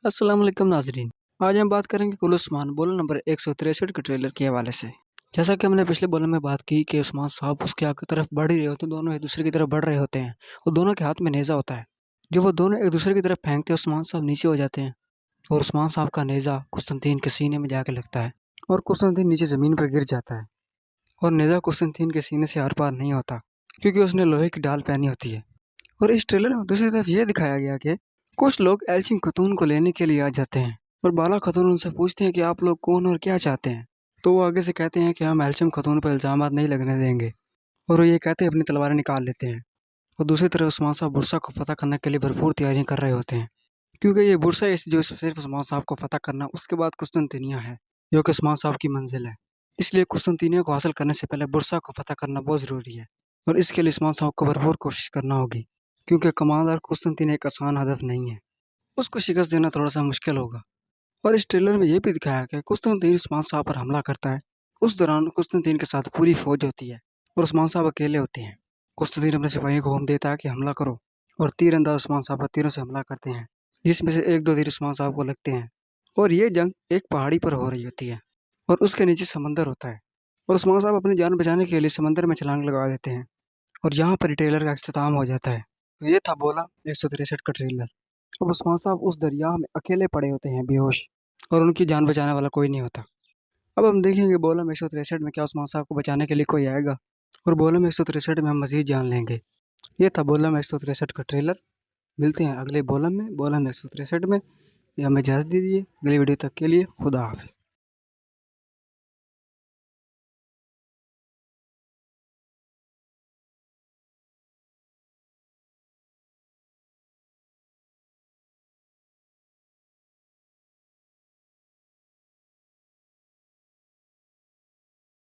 السلام علیکم ناظرین، آج ہم بات کریں گے کل عثمان بولن نمبر 163 کے ٹریلر کے حوالے سے۔ جیسا کہ ہم نے پچھلے بولن میں بات کی کہ عثمان صاحب اس کے آگے طرف بڑھ ہی رہے ہوتے ہیں، دونوں ایک دوسرے کی طرف بڑھ رہے ہوتے ہیں اور دونوں کے ہاتھ میں نیزہ ہوتا ہے۔ جو وہ دونوں ایک دوسرے کی طرف پھینکتے ہیں، عثمان صاحب نیچے ہو جاتے ہیں اور عثمان صاحب کا نیزہ قسطنطین کے سینے میں جا کے لگتا ہے اور قسطنطین نیچے زمین پر گر جاتا ہے اور نیزہ قسطنطین کے سینے سے آر پار نہیں ہوتا کیونکہ اس نے لوہے کی ڈال پہنی ہوتی ہے۔ اور اس ٹریلر میں دوسری طرف یہ دکھایا گیا کہ کچھ لوگ ایلچم خاتون کو لینے کے لیے آ جاتے ہیں اور بالا خاتون ان سے پوچھتے ہیں کہ آپ لوگ کون اور کیا چاہتے ہیں، تو وہ آگے سے کہتے ہیں کہ ہم ایلچم خاتون پر الزامات نہیں لگنے دیں گے، اور وہ یہ کہتے ہیں اپنی تلواریں نکال لیتے ہیں۔ اور دوسری طرف عثمان صاحب برسا کو فتح کرنے کے لیے بھرپور تیاریاں کر رہے ہوتے ہیں، کیونکہ یہ برسا جو صرف عثمان صاحب کو فتح کرنا، اس کے بعد قسطنطنیہ ہے جو کہ عثمان صاحب کی منزل ہے۔ اس لیے قسطنطنیہ کو حاصل کرنے سے پہلے برسا کو فتح کرنا بہت ضروری ہے، اور اس کے لیے عثمان صاحب کو بھرپور کوشش کرنا ہوگی، کیونکہ کماندار قسطنطین ایک آسان ہدف نہیں ہے، اس کو شکست دینا تھوڑا سا مشکل ہوگا۔ اور اس ٹریلر میں یہ بھی دکھایا کہ قسطنطین عثمان صاحب پر حملہ کرتا ہے، اس دوران قسطنطین کے ساتھ پوری فوج ہوتی ہے اور عثمان صاحب اکیلے ہوتے ہیں۔ قسطنطین اپنے سپاہیوں کو حکم دیتا ہے کہ حملہ کرو، اور تیر انداز عثمان صاحب پر تیروں سے حملہ کرتے ہیں، جس میں سے ایک دو تیر عثمان صاحب کو لگتے ہیں۔ اور یہ جنگ ایک پہاڑی پر ہو رہی ہوتی ہے اور اس کے نیچے سمندر ہوتا ہے، اور عثمان صاحب اپنی جان بچانے کے لیے سمندر میں چھلانگ لگا دیتے ہیں، اور یہاں پر ٹریلر کا اختتام ہو جاتا ہے۔ تو یہ تھا بولا 163 کا ٹریلر۔ اب عثمان صاحب اس دریا میں اکیلے پڑے ہوتے ہیں بے ہوش، اور ان کی جان بچانے والا کوئی نہیں ہوتا۔ اب ہم دیکھیں گے بولم 163 میں کیا عثمان صاحب کو بچانے کے لیے کوئی آئے گا، اور بولم 163 میں ہم مزید جان لیں گے۔ یہ تھا بولم 163 کا ٹریلر۔ ملتے ہیں اگلے بولم میں، بولم 163 میں۔ یہ ہمیں اجازت دیجیے، اگلی ویڈیو تک کے لیے خدا حافظ۔